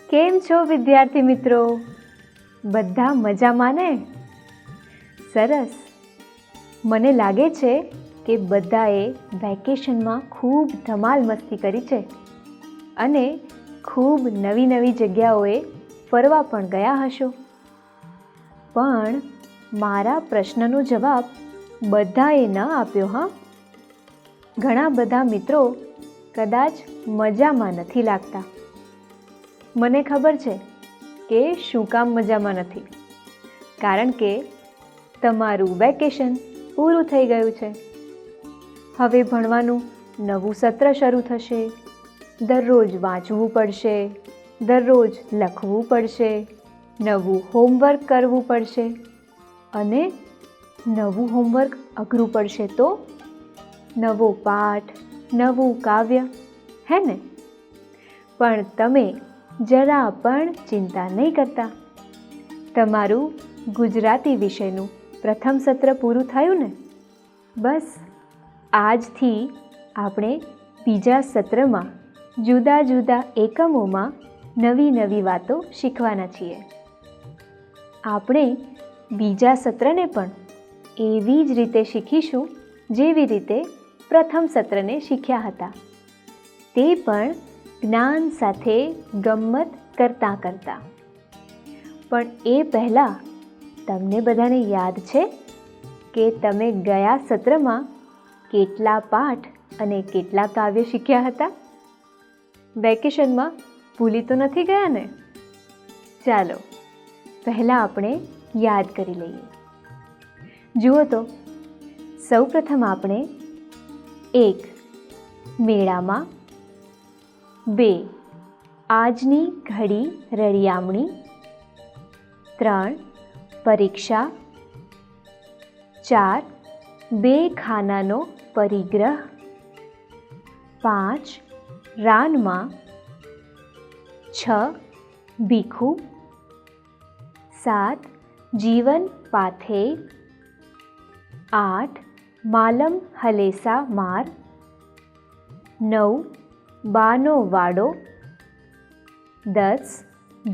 કેમ છો વિદ્યાર્થી મિત્રો? બધા મજામાં ને? સરસ. મને લાગે છે કે બધાએ વેકેશનમાં ખૂબ ધમાલ મસ્તી કરી છે અને ખૂબ નવી નવી જગ્યાઓએ ફરવા પણ ગયા હશો. પણ મારા પ્રશ્નનો જવાબ બધાએ ન આપ્યો હા. ઘણા બધા મિત્રો કદાચ મજામાં નથી લાગતા. મને ખબર છે કે શું કામ મજામાં નથી. કારણ કે તમારું વેકેશન પૂરું થઈ ગયું છે. હવે ભણવાનું નવું સત્ર શરૂ થશે. દરરોજ વાંચવું પડશે, દરરોજ લખવું પડશે, નવું હોમવર્ક કરવું પડશે અને નવું હોમવર્ક અઘરું પડશે તો નવો પાઠ, નવું કાવ્ય, હે ને? પણ તમે જરા પણ ચિંતા નહીં કરતા. તમારું ગુજરાતી વિષયનું પ્રથમ સત્ર પૂરું થયું ને? બસ આજથી આપણે બીજા સત્રમાં જુદા જુદા એકમોમાં નવી નવી વાતો શીખવાના છીએ. આપણે બીજા સત્રને પણ એવી જ રીતે શીખીશું જેવી રીતે પ્રથમ સત્રને શીખ્યા હતા. તે પણ જ્ઞાન સાથે ગમ્મત કરતાં કરતાં. પણ એ પહેલાં તમને બધાને યાદ છે કે તમે ગયા સત્રમાં કેટલા પાઠ અને કેટલા કાવ્ય શીખ્યા હતા? વેકેશનમાં ભૂલી તો નથી ગયા ને? ચાલો પહેલાં આપણે યાદ કરી લઈએ. જુઓ તો, સૌપ્રથમ આપણે 1. મેળામાં, 2. આજની ઘડી રળિયામણી, 3. પરીક્ષા, 4. બે ખાનાનો પરિગ્રહ, 5. રાનમાં, 6. ભીખું, 7. જીવન પાથેય, 8. માલમ હલેસા માર, 9. બાનો વાડો, 10.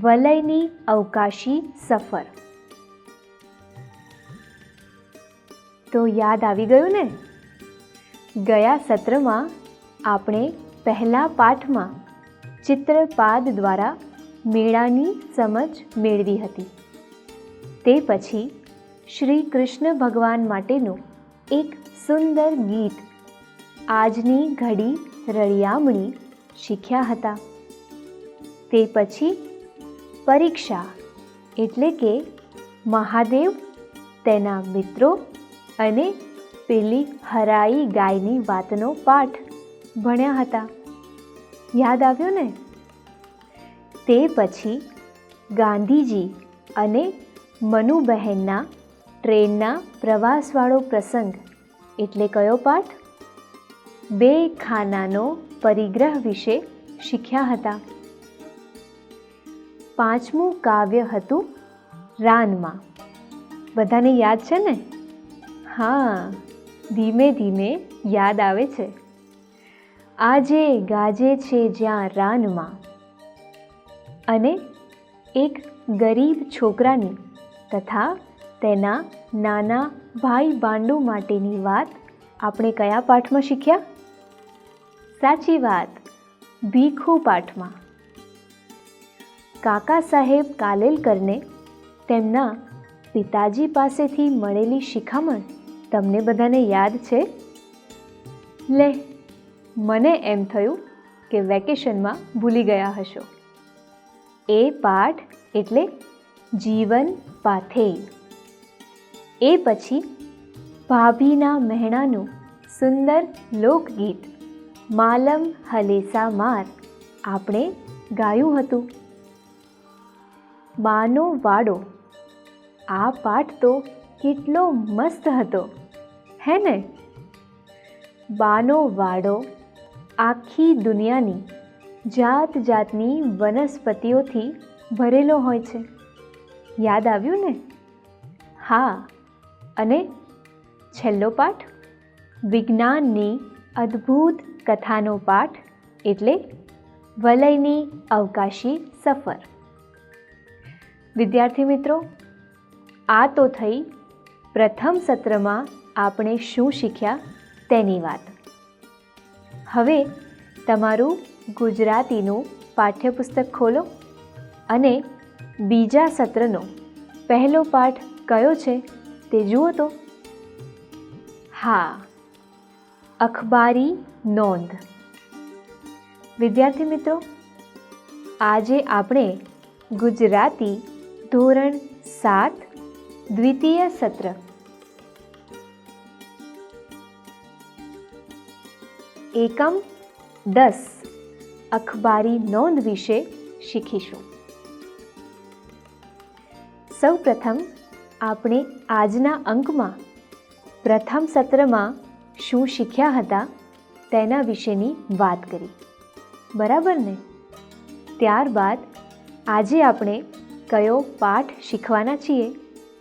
વલયની અવકાશી સફર. તો યાદ આવી ગયું ને? ગયા સત્રમાં આપણે પહેલા પાઠમાં ચિત્રપાદ દ્વારા મેળાની સમજ મેળવી હતી. તે પછી શ્રી કૃષ્ણ ભગવાન માટેનું એક સુંદર ગીત આજની ઘડી રળિયામણી શીખ્યા હતા. તે પછી પરીક્ષા એટલે કે મહાદેવ, તેના મિત્રો અને પેલી હરાઈ ગાયની વાતનો પાઠ ભણ્યા હતા. યાદ આવ્યો ને? તે પછી ગાંધીજી અને મનુબહેનના ટ્રેનના પ્રવાસવાળો પ્રસંગ એટલે કયો પાઠ? બે ખાનાનો પરિગ્રહ વિશે શીખ્યા હતા. 5મું કાવ્ય હતું રાનમાં. બધાને યાદ છે ને? હા, ધીમે ધીમે યાદ આવે છે. આજે ગાજે છે જ્યાં રાનમાં. અને એક ગરીબ છોકરાની તથા તેના નાના ભાઈ બાંડુ માટેની વાત આપણે કયા પાઠમાં શીખ્યા? સાચી વાત, ભીખુ પાઠમાં. કાકા સાહેબ કાલેલકરને તેમના પિતાજી પાસેથી મળેલી શિખામણ તમને બધાને યાદ છે? લે, મને એમ થયું કે વેકેશનમાં ભૂલી ગયા હશો. એ પાઠ એટલે જીવન પાથેય. એ પછી ભાભીના મહેણાનું સુંદર લોકગીત માલમ હલેસા માર આપણે ગાયું હતું. બાનો વાડો. આ પાઠ તો કેટલો મસ્ત હતો, હે ને? બાનો વાડો આખી દુનિયાની જાત જાતની વનસ્પતિઓથી ભરેલો હોય છે. યાદ આવ્યું ને? હા, અને છેલ્લો પાઠ વિજ્ઞાનની અદ્ભુત કથાનો પાઠ એટલે વલયની અવકાશી સફર. વિદ્યાર્થી મિત્રો, આ તો થઈ પ્રથમ સત્રમાં આપણે શું શીખ્યા તેની વાત. હવે તમારું ગુજરાતીનું પાઠ્યપુસ્તક ખોલો અને બીજા સત્રનો પહેલો પાઠ કયો છે તે જુઓ તો. હા, અખબારી નોંધ. વિદ્યાર્થી મિત્રો, આજે આપણે ગુજરાતી ધોરણ 7 દ્વિતીય સત્ર એકમ 10 અખબારી નોંધ વિશે શીખીશું. સૌપ્રથમ આપણે આજના અંકમાં પ્રથમ સત્રમાં શું શીખ્યા હતા તેના વિશેની વાત કરી, બરાબર ને? ત્યારબાદ આજે આપણે કયો પાઠ શીખવાના છીએ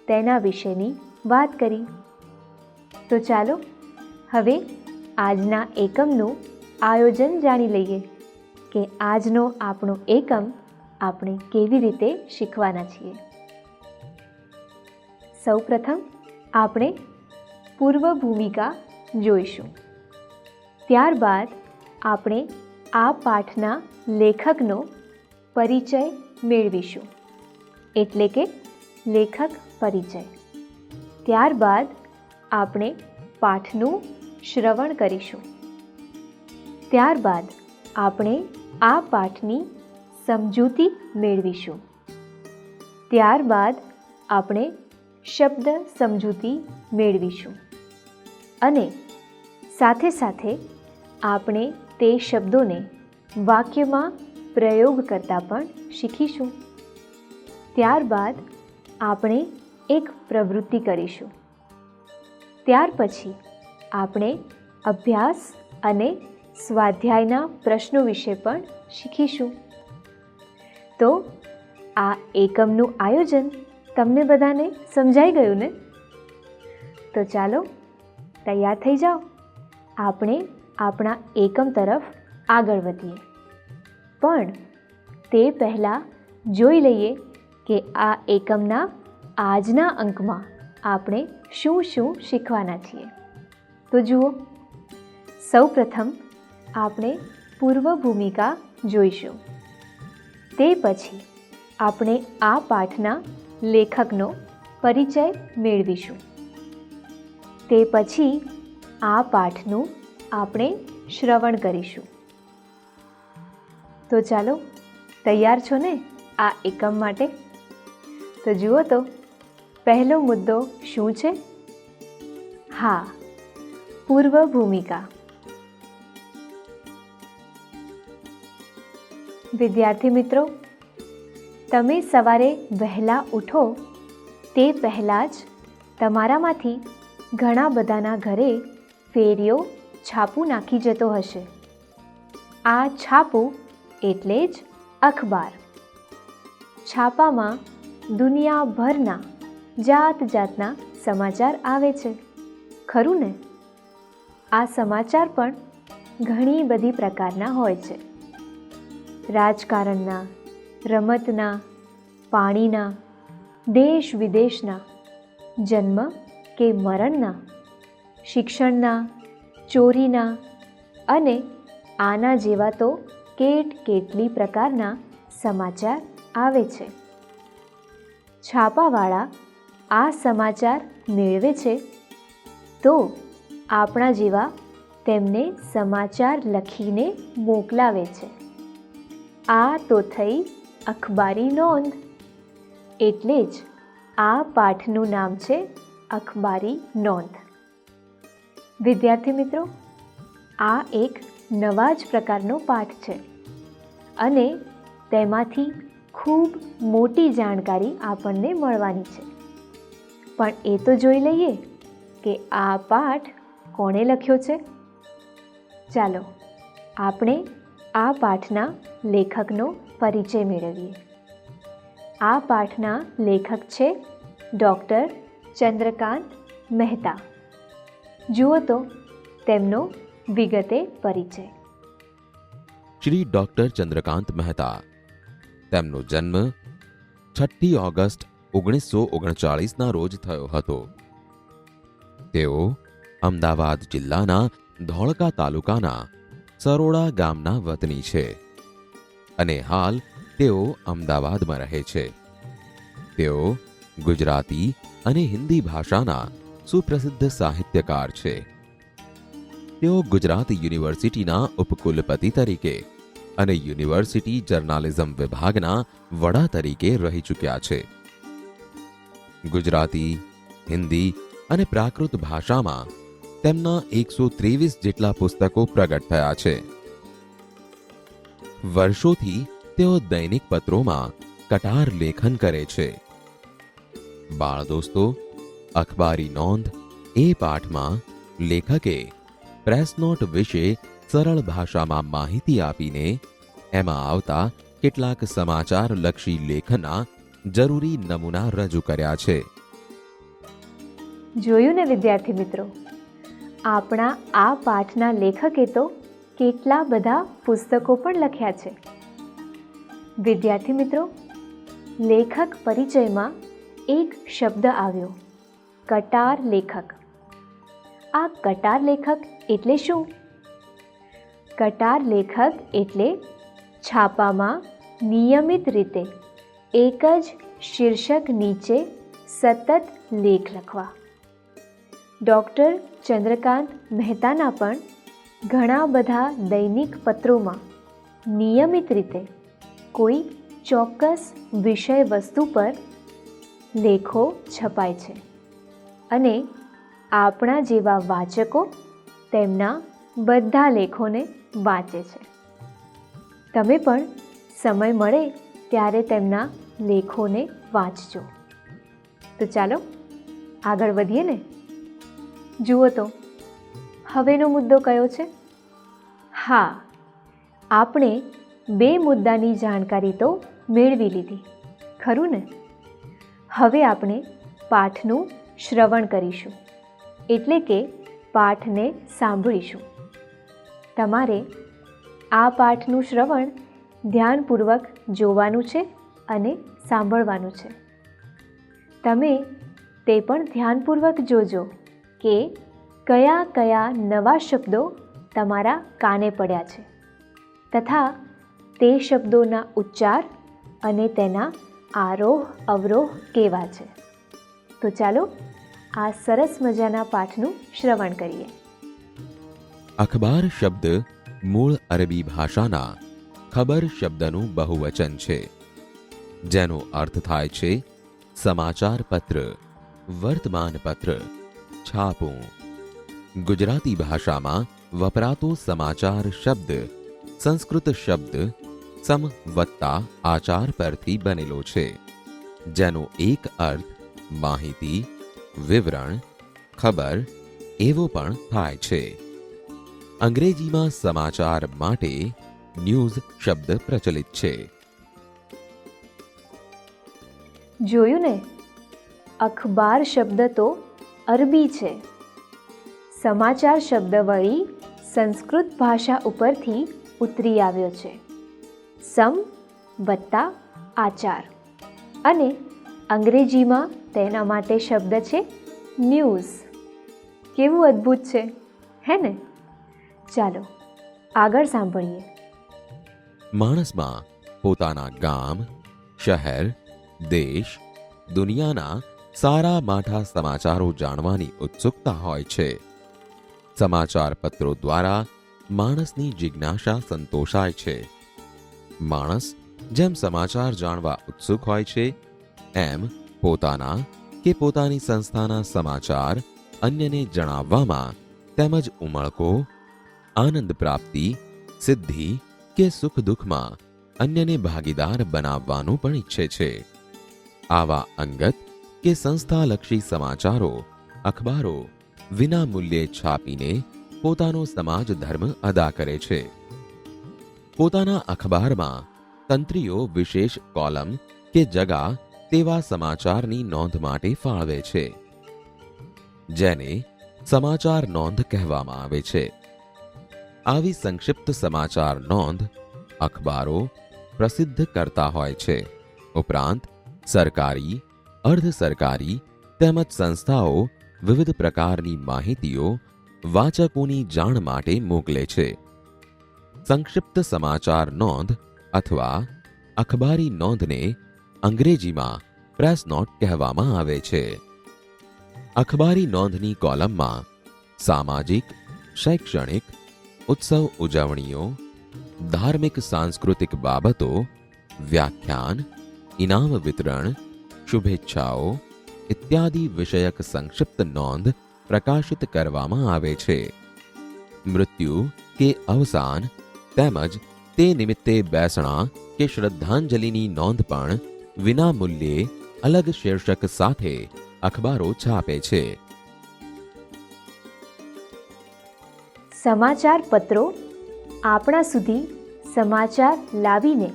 તેના વિશેની વાત કરી. તો ચાલો હવે આજના એકમનું આયોજન જાણી લઈએ કે આજનો આપણો એકમ આપણે કેવી રીતે શીખવાના છીએ. સૌપ્રથમ આપણે પૂર્વ ભૂમિકા જોઈશું. ત્યારબાદ આપણે આ પાઠના લેખકનો પરિચય મેળવીશું, એટલે કે લેખક પરિચય. ત્યારબાદ આપણે પાઠનું શ્રવણ કરીશું. ત્યારબાદ આપણે આ પાઠની સમજૂતી મેળવીશું. ત્યારબાદ આપણે શબ્દ સમજૂતી મેળવીશું અને સાથે સાથે આપણે તે શબ્દોને વાક્યમાં પ્રયોગ કરતા પણ શીખીશું. ત્યારબાદ આપણે એક પ્રવૃત્તિ કરીશું. ત્યાર પછી આપણે અભ્યાસ અને સ્વાધ્યાયના પ્રશ્નો વિશે પણ શીખીશું. તો આ એકમનું આયોજન તમને બધાને સમજાઈ ગયું ને? તો ચાલો તૈયાર થઈ જાઓ, આપણે આપણા એકમ તરફ આગળ વધીએ. પણ તે પહેલાં જોઈ લઈએ કે આ એકમના આજના અંકમાં આપણે શું શું શીખવાના છીએ. તો જુઓ, સૌપ્રથમ આપણે પૂર્વ ભૂમિકા જોઈશું. તે પછી આપણે આ પાઠના લેખકનો પરિચય મેળવીશું. તે પછી આ પાઠનું આપણે શ્રવણ કરીશું. તો ચાલો, તૈયાર છો ને આ એકમ માટે? તો જુઓ તો, પહેલો મુદ્દો શું છે? હા, પૂર્વ ભૂમિકા. વિદ્યાર્થી મિત્રો, તમે સવારે વહેલા ઉઠો તે પહેલાં જ તમારામાંથી ઘણા બધાના ઘરે ફેરિયો છાપું નાખી જતો હશે. આ છાપું એટલે જ અખબાર. છાપામાં દુનિયાભરના જાત જાતના સમાચાર આવે છે, ખરું ને? આ સમાચાર પણ ઘણી બધી પ્રકારના હોય છે. રાજકારણના, રમતના, પાણીના, દેશ વિદેશના, જન્મ કે મરણના, શિક્ષણના, ચોરીના અને આના જેવા તો કેટલી પ્રકારના સમાચાર આવે છે. છાપાવાળા આ સમાચાર મેળવે છે તો આપણા જેવા તેમને સમાચાર લખીને મોકલાવે છે. આ તો થઈ અખબારી નોંધ. એટલે જ આ પાઠનું નામ છે અખબારી નોંધ. વિદ્યાર્થી મિત્રો, આ એક નવા જ પ્રકારનો પાઠ છે અને તેમાંથી ખૂબ મોટી જાણકારી આપણને મળવાની છે. પણ એ તો જોઈ લઈએ કે આ પાઠ કોણે લખ્યો છે. ચાલો આપણે આ પાઠના લેખકનો પરિચય મેળવીએ. આ પાઠના લેખક છે ડૉક્ટર ચંદ્રકાંત મહેતા. જુઓ તો તેમનો વિગતે પરિચય. શ્રી ડોક્ટર ચંદ્રકાંત મહેતા. તેમનો જન્મ 6 ઓગસ્ટ 1939ના રોજ થયો હતો. તેઓ અમદાવાદ જિલ્લાના ધોળકા તાલુકાના સરોડા ગામના વતની છે અને હાલ તેઓ અમદાવાદમાં રહે છે. તેઓ ગુજરાતી અને હિન્દી ભાષાના સુપ્રસિદ્ધ સાહિત્યકાર છે. તેઓ ગુજરાત યુનિવર્સિટીના ઉપકુલપતિ તરીકે અને યુનિવર્સિટી જર્નાલિઝમ વિભાગના વડા તરીકે રહી ચૂક્યા છે. ગુજરાતી, હિન્દી અને પ્રાકૃત ભાષામાં તેમના 123 જેટલા પુસ્તકો પ્રગટ થયા છે. વર્ષોથી તેઓ દૈનિક પત્રોમાં કટાર લેખન કરે છે. બાળ દોસ્તો, અખબારી નોંધ એ પાઠમાં લેખકે પ્રેસ નોટ વિશે સરળ ભાષામાં માહિતી આપીને એમાં આવતા કેટલાક સમાચારલક્ષી લેખના જરૂરી નમૂના રજૂ કર્યા છે. જોયું ને વિદ્યાર્થી મિત્રો, આપણા આ પાઠના લેખકે તો કેટલા બધા પુસ્તકો પણ લખ્યા છે. વિદ્યાર્થી મિત્રો, લેખક પરિચયમાં એક શબ્દ આવ્યો, કટાર લેખક. આ કટાર લેખક એટલે શું? કટાર લેખક એટલે છાપામાં નિયમિત રીતે એક જ શીર્ષક નીચે સતત લેખ લખવા. ડૉક્ટર ચંદ્રકાંત મહેતાના પણ ઘણા બધા દૈનિક પત્રોમાં નિયમિત રીતે કોઈ ચોક્કસ વિષય વસ્તુ પર લેખો છપાય છે અને આપણા જેવા વાચકો તેમના બધા લેખોને વાંચે છે. તમે પણ સમય મળે ત્યારે તેમના લેખોને વાંચજો. તો ચાલો આગળ વધીએ ને. જુઓ તો હવેનો મુદ્દો કયો છે? હા, આપણે 2 મુદ્દાની જાણકારી તો મેળવી લીધી, ખરું ને? હવે આપણે પાઠનું શ્રવણ કરીશું, એટલે કે પાઠને સાંભળીશું. તમારે આ પાઠનું શ્રવણ ધ્યાનપૂર્વક જોવાનું છે અને સાંભળવાનું છે. તમે તે પણ ધ્યાનપૂર્વક જોજો કે કયા કયા નવા શબ્દો તમારા કાને પડ્યા છે તથા તે શબ્દોના ઉચ્ચાર અને તેના આરોહ અવરોહ કેવા છે. તો ચાલો આ સરસ મજાના પાઠનું શ્રવણ કરીએ. અખબાર શબ્દ મૂળ અરબી ભાષાના ખબર શબ્દનું બહુવચન છે, જેનો અર્થ થાય છે સમાચાર પત્ર, વર્તમાન પત્ર, છાપું. ગુજરાતી ભાષામાં વપરાતો સમાચાર શબ્દ સંસ્કૃત શબ્દ સમ વત્તા આચાર પરથી બનેલો છે, જેનો એક અર્થ માહિતી, વિવરણ, ખબર એવો પણ થાય છે. અંગ્રેજીમાં સમાચાર માટે ન્યૂઝ શબ્દ પ્રચલિત છે. જોયું ને, અખબાર શબ્દ તો અરબી છે. સમાચાર શબ્દ વળી સંસ્કૃત ભાષા ઉપરથી ઉતરી આવ્યો છે, સમ વત્તા આચાર, અને અંગ્રેજીમાં તેના માટે શબ્દ છે ન્યૂઝ. કેવું અદ્ભુત છે, હે ને? ચાલો આગળ સાંભળીએ. માણસમાં પોતાના ગામ, શહેર, દેશ, દુનિયાના સારા માઠા સમાચારો જાણવાની ઉત્સુકતા હોય છે. સમાચાર પત્રો દ્વારા માણસની જિજ્ઞાસા સંતોષાય છે. માણસ જેમ સમાચાર જાણવા ઉત્સુક હોય છે, એમ પોતાના કે પોતાની સંસ્થાના સમાચાર અન્યને જણાવવામાં તેમજ ઉમળકો, આનંદ પ્રાપ્તિ, સિદ્ધિ કે સુખ દુઃખમાં અન્યને ભાગીદાર બનાવવાનું પણ ઈચ્છે છે. આવા અંગત કે સંસ્થાલક્ષી સમાચારો અખબારો વિના મૂલ્યે છાપીને પોતાનો સમાજ ધર્મ અદા કરે છે. પોતાના અખબારમાં તંત્રીઓ વિશેષ કોલમ કે જગા તેવા સમાચારની નોંધ માટે ફાળવે છે, જેને સમાચાર નોંધ કહેવામાં આવે છે. આવી સંક્ષિપ્ત સમાચાર નોંધ અખબારો પ્રસિદ્ધ કરતા હોય છે. ઉપરાંત સરકારી, અર્ધ સરકારી તેમજ સંસ્થાઓ વિવિધ પ્રકારની માહિતીઓ વાચકોની જાણ માટે મોકલે છે. સંક્ષિપ્ત સમાચાર નોંધ અથવા અખબારી નોંધને અંગ્રેજીમાં પ્રેસ નોટ કહેવામાં આવે છે. અખબારી નોંધની કોલમમાં સામાજિક, શૈક્ષણિક, ઉત્સવ ઉજવણીઓ, ધાર્મિક સાંસ્કૃતિક બાબતો, વ્યાખ્યાન, ઇનામ વિતરણ, શુભેચ્છાઓ ઇત્યાદિ વિષયક સંક્ષિપ્ત નોંધ પ્રકાશિત કરવામાં આવે છે. મૃત્યુ કે અવસાન તેમજ તે નિમિત્તે બેસણા કે શ્રદ્ધાંજલિની નોંધ પણ વિના મૂલ્યે અલગ શીર્ષક સાથે અખબારો છાપે છે. સમાચાર પત્રો આપણા સુધી સમાચાર લાવીને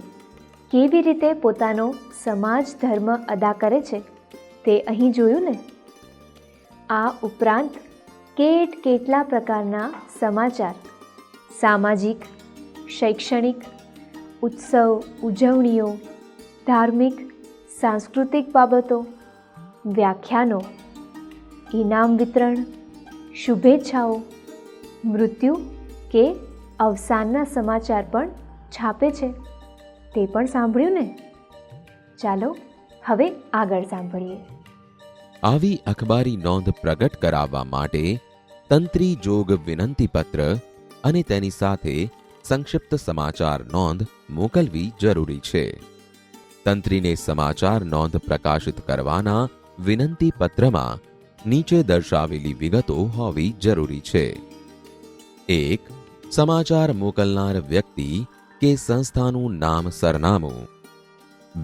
કેવી રીતે પોતાનો સમાજ ધર્મ અદા કરે છે તે અહીં જોયું ને. આ ઉપરાંત કેટલા પ્રકારના સમાચાર સામાજિક, શૈક્ષણિક, ઉત્સવ ઉજવણીઓ, ધાર્મિક સાંસ્કૃતિક બાબતો, વ્યાખ્યાનો, ઇનામ વિતરણ, શુભેચ્છાઓ, મૃત્યુ કે અવસાનના સમાચાર પણ છાપે છે તે પણ સાંભળ્યું ને. ચાલો હવે આગળ સાંભળીએ. આવી અખબારી નોંધ પ્રગટ કરાવવા માટે તંત્રી જોગ વિનંતી પત્ર અને તેની સાથે સંક્ષિપ્ત સમાચાર નોંધ મોકલવી જરૂરી છે. તંત્રીને સમાચાર નોંધ પ્રકાશિત કરવાના વિનંતી પત્રમાં નીચે દર્શાવેલી વિગતો હોવી જરૂરી છે. 1. સમાચાર મોકલનાર વ્યક્તિ કે સંસ્થાનું નામ સરનામું.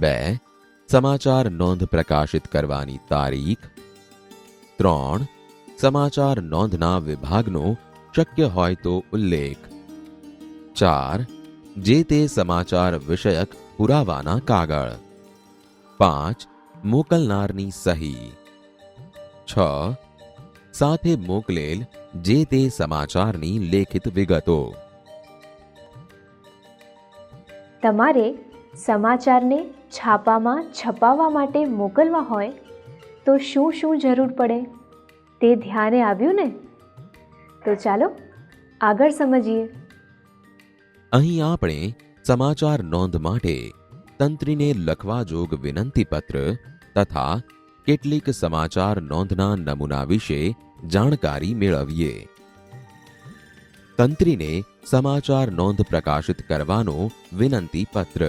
2. સમાચાર નોંધ પ્રકાશિત કરવાની તારીખ. 3. સમાચાર નોંધના વિભાગનો શક્ય હોય તો ઉલ્લેખ. 4. જે તે સમાચાર વિષયક પુરાવાના કાગળ. 5. મોકલનારની સહી. 6. સાથે મોકલેલ જે તે સમાચારની લેખિત વિગતો. તમારે સમાચારને છાપામાં છપાવવા માટે મોકલવા હોય તો શું જરૂર પડે તે ધ્યાને આવ્યું ને. તો ચાલો આગળ સમજીએ. અહીં આપણે સમાચાર નોંધ માટે તંત્રીને લખવા જોગ વિનંતી પત્ર તથા કેટલીક સમાચાર નોંધના નમૂના વિશે જાણકારી મેળવીએ. તંત્રીને સમાચાર નોંધ પ્રકાશિત કરવાનો વિનંતી પત્ર.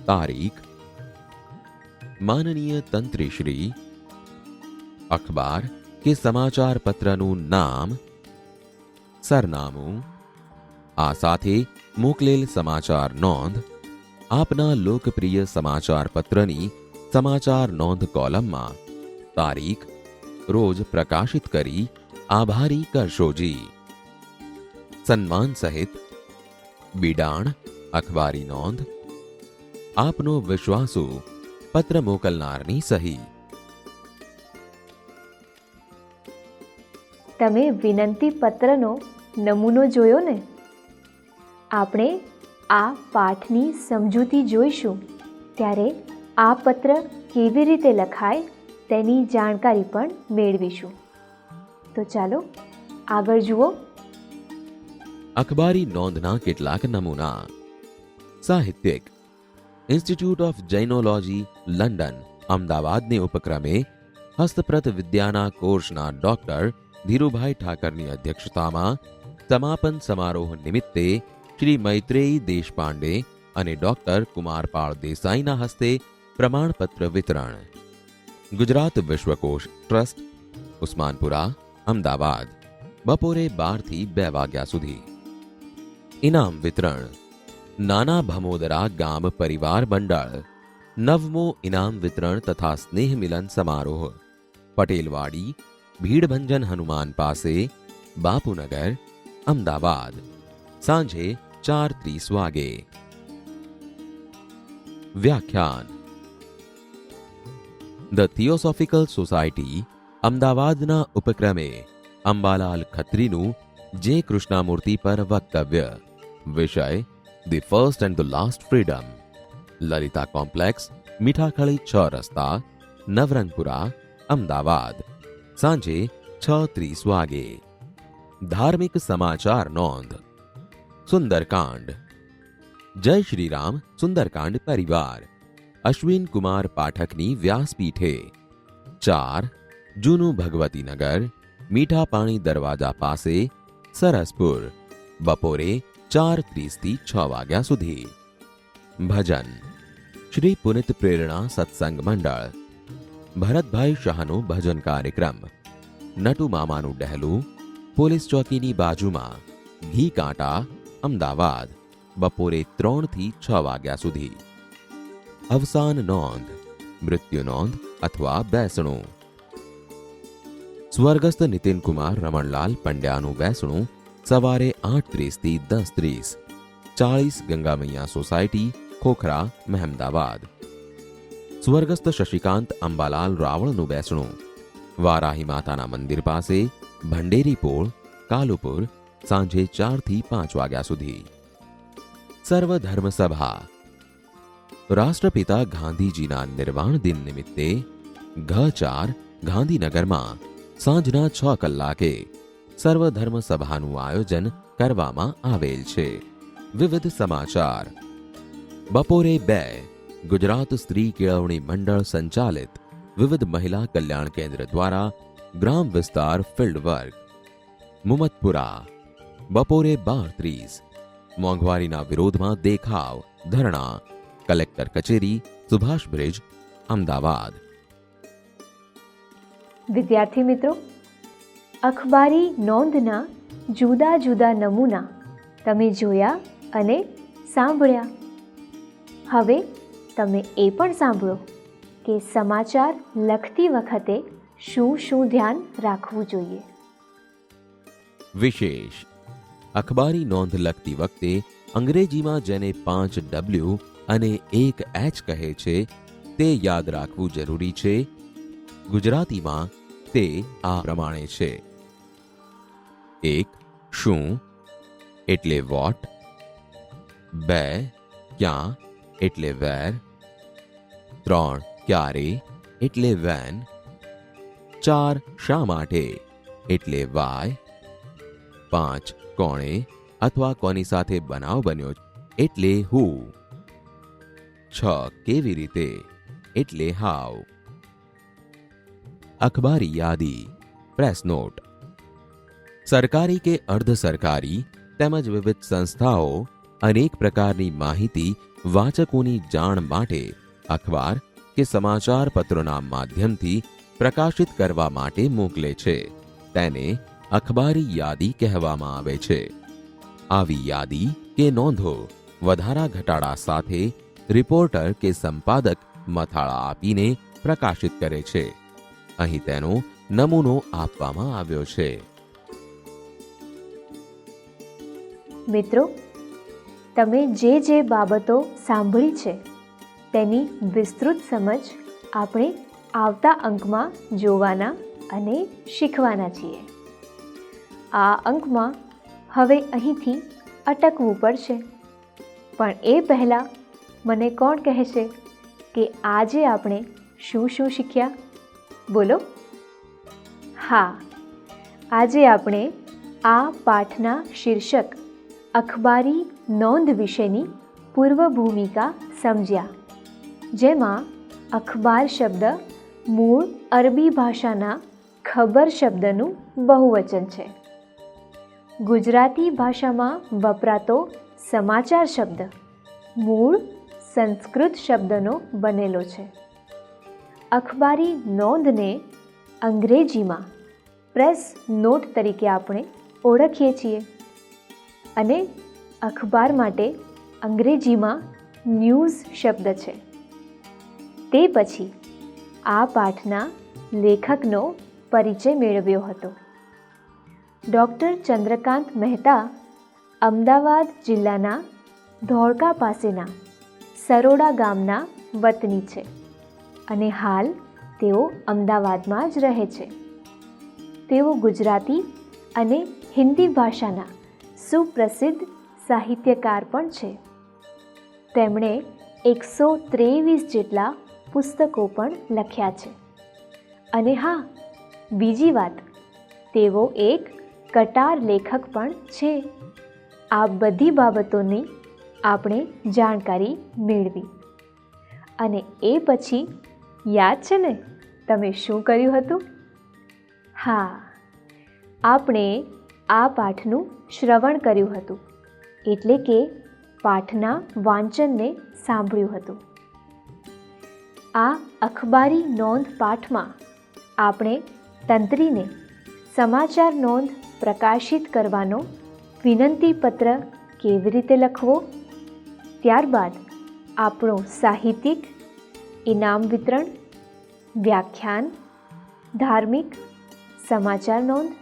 તારીખ. માનનીય તંત્રીશ્રી. અખબાર કે સમાચાર પત્રનું નામ, સરનામું. આ સાથે મોકલેલ સમાચાર નોંધ આપના લોકપ્રિય સમાચાર પત્રની સમાચાર નોંધ કોલમમાં તારીખ, રોજ પ્રકાશિત કરી આભારી કરશોજી. સન્માન સહિત બિડાણ અખબારી નોંધ. આપનો વિશ્વાસુ પત્ર મોકલનારની સહી. તમે વિનંતી પત્રનો નમૂનો જોયો ને. આપણે આ પાઠની સમજૂતી જોઈશું ત્યારે આ પત્ર કેવી રીતે લખાય તેની જાણકારી પણ મેળવીશું. તો ચાલો આગળ જુઓ. અખબારી નોંધના કેટલાક નમૂના. સાહિત્યિક. ઇન્સ્ટિટ્યૂટ ઓફ જૈનોલોજી, લંડન, અમદાવાદને ઉપક્રમે હસ્તપ્રત વિદ્યાના કોર્સના ડોક્ટર ધીરુભાઈ ઠાકરની અધ્યક્ષતામાં સમાપન સમારોહ નિમિત્તે શ્રી મૈત્રેયી દેશપાંડે અને ડોક્ટર કુમારપાળ દેસાઈના હસ્તે પ્રમાણપત્ર વિતરણ. ગુજરાત વિશ્વકોશ ટ્રસ્ટ, ઉસ્માનપુરા, અમદાવાદ, બપોરે 12 થી 2 વાગ્યા સુધી. ઇનામ વિતરણ. નાના ભમોદરા ગામ પરિવાર મંડળ 9મો ઇનામ વિતરણ તથા સ્નેહ મિલન સમારોહ. પટેલવાડી, ભીડભંજન હનુમાન પાસે, બાપુનગર, અમદાવાદ. સાંજે 4:30 વાગે. વ્યાખ્યાન. ધ થિયોસોફિકલ સોસાયટી, અમદાવાદના ઉપક્રમે અંબાલાલ ખત્રીનું જે કૃષ્ણામૂર્તિ પર વક્તવ્ય. વિષય the first and the last freedom, Lalita complex, Mithakhali 6 રસ્તા, નવરંગપુરા, અમદાવાદ, સાંજે 6:30 વાગે. ધાર્મિક સમાચાર નોંધ. સુંદરકાંડ. જય શ્રી રામ સુંદરકાંડ પરિવાર અશ્વિન કુમાર પાઠકની વ્યાસપીઠે 4 જૂનું ભગવતીનગર, મીઠા પાણી દરવાજા પાસે, સરસપુર, બપોરે 4:30 થી 6 વાગ્યા સુધી. ભજન. શ્રી પુનિત પ્રેરણા સત્સંગ મંડળ, ભરતભાઈ શાહનો ભજન કાર્યક્રમ. નટુ મામાનું ડહેલું, પોલીસ ચોકીની બાજુમાં, ઘી કાંટા, અમદાવાદ, બપોરે 3 થી 6 વાગ્યા સુધી. અવસાન નોંધ, મૃત્યુ નોંધ અથવા બેસણું. સ્વર્ગસ્થ નીતિનકુમાર રમણલાલ પંડ્યાનું બેસણું સવારે 8:30 થી 10:30, 40 ગંગામૈયા સોસાયટી, ખોખરા, મહેમદાવાદ. સ્વર્ગસ્થ શશિકાંત અંબાલાલ રાવળનું બેસણું વારાહી માતાના મંદિર પાસે, ભંડેરી પોળ, કાલુપુર, સાંજે 4 થી 5 વાગ્યા સુધી. સર્વધર્મ સભા. રાષ્ટ્રપિતા ગાંધીજીના નિર્વાણ દિન નિમિત્તે ઘ4 ગાંધીનગરમાં સાંજના 6 કલાકે સર્વધર્મ સભાનું આયોજન કરવામાં આવેલ છે. વિવિધ સમાચાર. બપોરે 2 ગુજરાત સ્ત્રી કેળવણી મંડળ સંચાલિત વિવિધ મહિલા કલ્યાણ કેન્દ્ર દ્વારા ગ્રામ વિસ્તાર ફિલ્ડ વર્ક, મુમતપુરા. બપોરે 12:30 મોંઘવારીના વિરોધમાં દેખાવ, ધરણા, કલેક્ટર કચેરી, સુભાષ બ્રિજ, અમદાવાદ. વિદ્યાર્થી મિત્રો, અખબારી નોંધના જુદા જુદા નમૂના તમે જોયા અને સાંભળ્યા. હવે તમે એ પણ સાંભળો કે સમાચાર લખતી વખતે શું શું ધ્યાન રાખવું જોઈએ. વિશેષ. અખબારી નોંધ લખતી વખતે અંગ્રેજીમાં જેને 5 W અને 1 H કહે છે તે યાદ રાખવું જરૂરી છે. ગુજરાતીમાં તે આ પ્રમાણે છે. 1 શું એટલે વોટ, 2 ક્યાં એટલે વેર, 3 ક્યારે એટલે વેન, 4 શા માટે એટલે વાય, 5 કોણે અથવા કોની સાથે બનાવ બન્યો એટલે હુ, 6 કેવી રીતે એટલે હાઉ. અખબારી યાદી, પ્રેસ નોટ. સરકારી કે અર્ધ સરકારી તેમજ વિવિધ સંસ્થાઓ અનેક પ્રકારની માહિતી વાચકોની જાણ માટે અખબાર કે સમાચાર પત્રોના માધ્યમથી પ્રકાશિત કરવા માટે મોકલે છે. તેને અખબારી યાદી કહેવામાં આવે છે. આવી યાદી કે નોંધો વધારા ઘટાડા સાથે રિપોર્ટર કે સંપાદક મથાળા આપીને પ્રકાશિત કરે છે. અહીં તેનો નમૂનો આપવામાં આવ્યો છે. મિત્રો, તમે જે બાબતો સાંભળી છે તેની વિસ્તૃત સમજ આપણે આવતા અંકમાં જોવાના અને શીખવાના છીએ. આ અંકમાં હવે અહીંથી અટકવું પડશે, પણ એ પહેલાં મને કોણ કહેશે કે આજે આપણે શું શું શીખ્યા? બોલો. હા, આજે આપણે આ પાઠના શીર્ષક અખબારી નોંધ વિશેની પૂર્વ ભૂમિકા સમજ્યા, જેમાં અખબાર શબ્દ મૂળ અરબી ભાષાના ખબર શબ્દનું બહુવચન છે. ગુજરાતી ભાષામાં વપરાતો સમાચાર શબ્દ મૂળ સંસ્કૃત શબ્દનો બનેલો છે. અખબારી નોંધને અંગ્રેજીમાં પ્રેસ નોટ તરીકે આપણે ઓળખીએ છીએ અને અખબાર માટે અંગ્રેજીમાં ન્યૂઝ શબ્દ છે. તે પછી આ પાઠના લેખકનો પરિચય મેળવ્યો હતો. ડૉક્ટર ચંદ્રકાંત મહેતા અમદાવાદ જિલ્લાના ધોળકા પાસેના સરોડા ગામના વતની છે અને હાલ તેઓ અમદાવાદમાં જ રહે છે. તેઓ ગુજરાતી અને હિન્દી ભાષાના સુપ્રસિદ્ધ સાહિત્યકાર પણ છે. તેમણે 123 જેટલા પુસ્તકો પણ લખ્યા છે. અને હા, બીજી વાત, તેઓ એક કટાર લેખક પણ છે. આ બધી બાબતોની આપણે જાણકારી મેળવી. અને એ પછી યાદ છે ને તમે શું કર્યું હતું? હા, આપણે આ પાઠનું શ્રવણ કર્યું હતું, એટલે કે પાઠના વાંચનને સાંભળ્યું હતું. આ અખબારી નોંધ પાઠમાં આપણે તંત્રીને સમાચાર નોંધ પ્રકાશિત કરવાનો વિનંતી પત્ર કેવી રીતે લખવો, ત્યારબાદ આપણો સાહિત્યિક, ઇનામ વિતરણ, વ્યાખ્યાન, ધાર્મિક, સમાચાર નોંધ,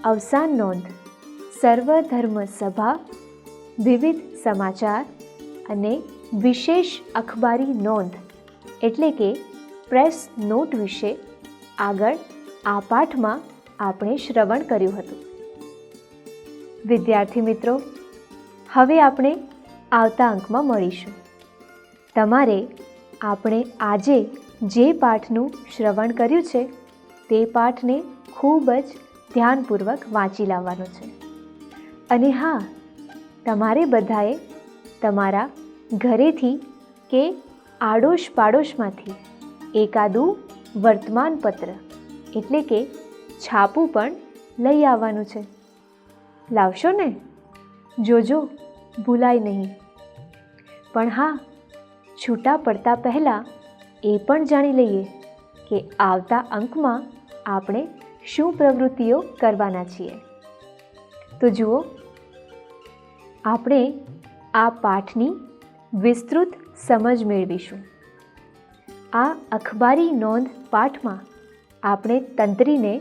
અવસાન નોંધ, સર્વધર્મ સભા, વિવિધ સમાચાર અને વિશેષ અખબારી નોંધ એટલે કે પ્રેસ નોટ વિશે આગળ આ પાઠમાં આપણે શ્રવણ કર્યું હતું. વિદ્યાર્થી મિત્રો, હવે આપણે આવતા અંકમાં મળીશું. તમારે આપણે આજે જે પાઠનું શ્રવણ કર્યું છે તે પાઠને ખૂબ જ ધ્યાનપૂર્વક વાંચી લાવવાનો છે. અને હા, તમારે બધાએ તમારા ઘરેથી કે આડોશ પાડોશમાંથી એકાદું વર્તમાનપત્ર એટલે કે છાપું પણ લઈ આવવાનું છે. લાવશો ને? જોજો ભૂલાય નહીં. પણ હા, છૂટા પડતા પહેલાં એ પણ જાણી લઈએ કે આવતા અંકમાં આપણે શું પ્રવૃત્તિઓ કરવાના છીએ. તો જુઓ, આપણે આ પાઠની વિસ્તૃત સમજ મેળવીશું. આ અખબારી નોંધ પાઠમાં આપણે તંત્રીને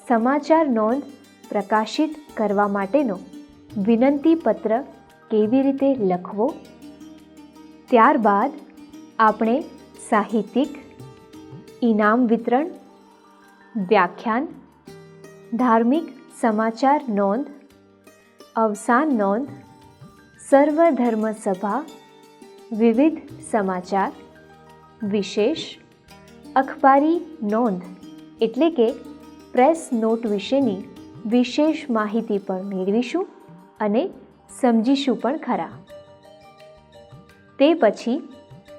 સમાચાર નોંધ પ્રકાશિત કરવા માટેનો વિનંતી પત્ર કેવી રીતે લખવો, ત્યારબાદ આપણે સાહિત્યિક, ઇનામ વિતરણ, વ્યાખ્યાન, ધાર્મિક સમાચાર નોંધ, અવસાન નોંધ, સર્વધર્મ સભા, વિવિધ સમાચાર, વિશેષ અખબારી નોંધ એટલે કે પ્રેસ નોટ વિશેની વિશેષ માહિતી પણ મેળવીશું અને સમજીશું પણ ખરા. તે પછી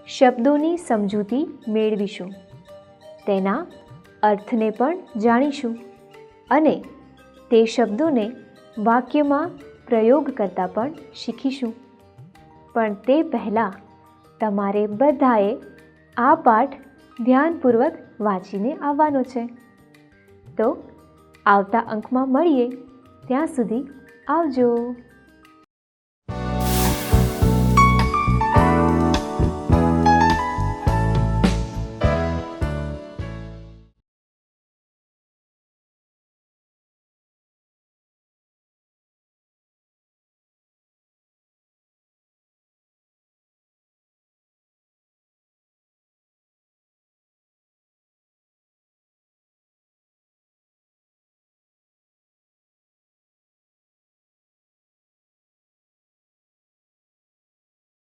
શબ્દોની સમજૂતી મેળવીશું, તેના અર્થને પણ જાણીશું અને તે શબ્દોને વાક્યમાં પ્રયોગ કરતાં પણ શીખીશું. પણ તે પહેલાં તમારે બધાએ આ પાઠ ધ્યાનપૂર્વક વાંચીને આવવાનો છે. તો આવતા અંકમાં મળીએ. ત્યાં સુધી આવજો.